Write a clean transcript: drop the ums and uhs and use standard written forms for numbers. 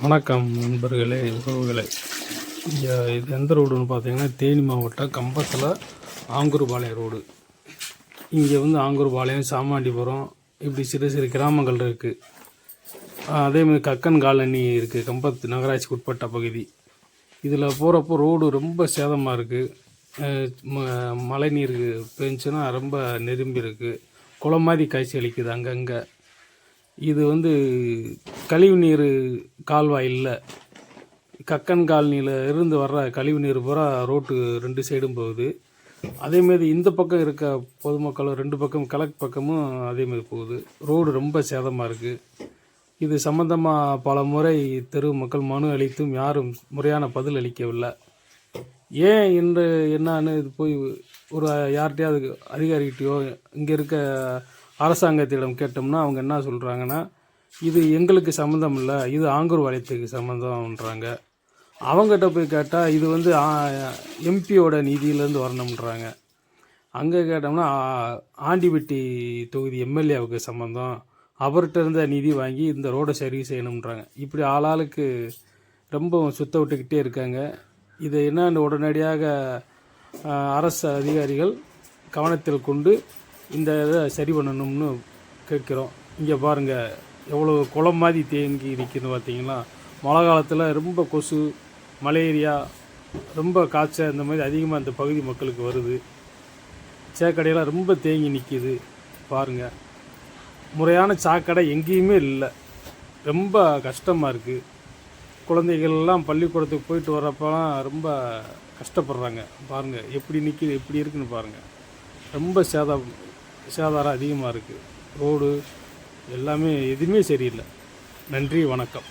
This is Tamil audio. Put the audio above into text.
வணக்கம் நண்பர்களே, உறவுகளே. இங்கே இது எந்த ரோடுன்னு பார்த்தீங்கன்னா, தேனி மாவட்டம் கம்பத்தில் ஆங்கூர்பாளையம் ரோடு. இங்கே ஆங்கூர்பாளையம், சாமாண்டிபுரம் இப்படி சிறு சிறு கிராமங்கள் இருக்குது. அதேமாதிரி கக்கன் காலனி இருக்குது, கம்பத்து நகராட்சிக்கு உட்பட்ட பகுதி. இதில் போகிறப்போ ரோடு ரொம்ப சேதமாக இருக்குது. மழை நீர் பெஞ்சுன்னா ரொம்ப நெரும்பி இருக்குது. குளம் மாதிரி காய்ச்சி அளிக்குது அங்கங்கே. இது கழிவு நீர் கால்வாய் இல்லை. கக்கன் காலனியில் இருந்து வர்ற கழிவு நீர் பூரா ரோட்டு 2 சைடும் போகுது. அதேமாரி இந்த பக்கம் இருக்க பொதுமக்களும் 2 பக்கம் கிழக்கு பக்கமும் அதேமாரி போகுது. ரோடு ரொம்ப சேதமாக இருக்குது. இது சம்மந்தமாக பல முறை தெரு மக்கள் மனு அளித்தும் யாரும் முறையான பதில் அளிக்கவில்லை. ஏன் என்று என்னான்னு இது போய் ஒரு யார்கிட்டையாவது அதிகாரிகிட்டையோ இங்கே இருக்க அரசாங்கத்திடம் கேட்டோம்னா அவங்க என்ன சொல்கிறாங்கன்னா, இது எங்களுக்கு சம்மந்தம் இல்லை, இது ஆங்கூர்பாளையத்துக்கு சம்மந்தம்ன்றாங்க. அவங்ககிட்ட போய் கேட்டால் இது எம்பியோட நிதியிலேருந்து வரணுன்றாங்க. அங்கே கேட்டோம்னா ஆண்டிபட்டி தொகுதி எம்எல்ஏவுக்கு சம்மந்தம், அவர்கிட்ட இருந்த நிதி வாங்கி இந்த ரோடை சரி செய்யணுன்றாங்க. இப்படி ஆளாளுக்கு ரொம்ப சுத்த விட்டுக்கிட்டே இருக்காங்க. இதை என்னன்னு உடனடியாக அரசு அதிகாரிகள் கவனத்தில் கொண்டு இந்த இதை சரி பண்ணணும்னு கேட்குறோம். இங்கே பாருங்கள், எவ்வளோ குளம் மாதிரி தேங்கி நிற்கிதுன்னு பார்த்தீங்களா. மழை காலத்தில் ரொம்ப கொசு, மலேரியா, ரொம்ப காய்ச்சல் இந்த மாதிரி அதிகமாக இந்த பகுதி மக்களுக்கு வருது. சாக்கடையெல்லாம் ரொம்ப தேங்கி நிற்கிது பாருங்கள். முறையான சாக்கடை எங்கேயுமே இல்லை. ரொம்ப கஷ்டமாக இருக்குது. குழந்தைகள்லாம் பள்ளிக்கூடத்துக்கு போயிட்டு வர்றப்பெல்லாம் ரொம்ப கஷ்டப்படுறாங்க. பாருங்கள் எப்படி நிற்கிது, எப்படி இருக்குன்னு பாருங்கள். ரொம்ப சேதாரம் அதிகமாக இருக்குது. ரோடு எல்லாமே எதுவுமே சரியில்லை. நன்றி, வணக்கம்.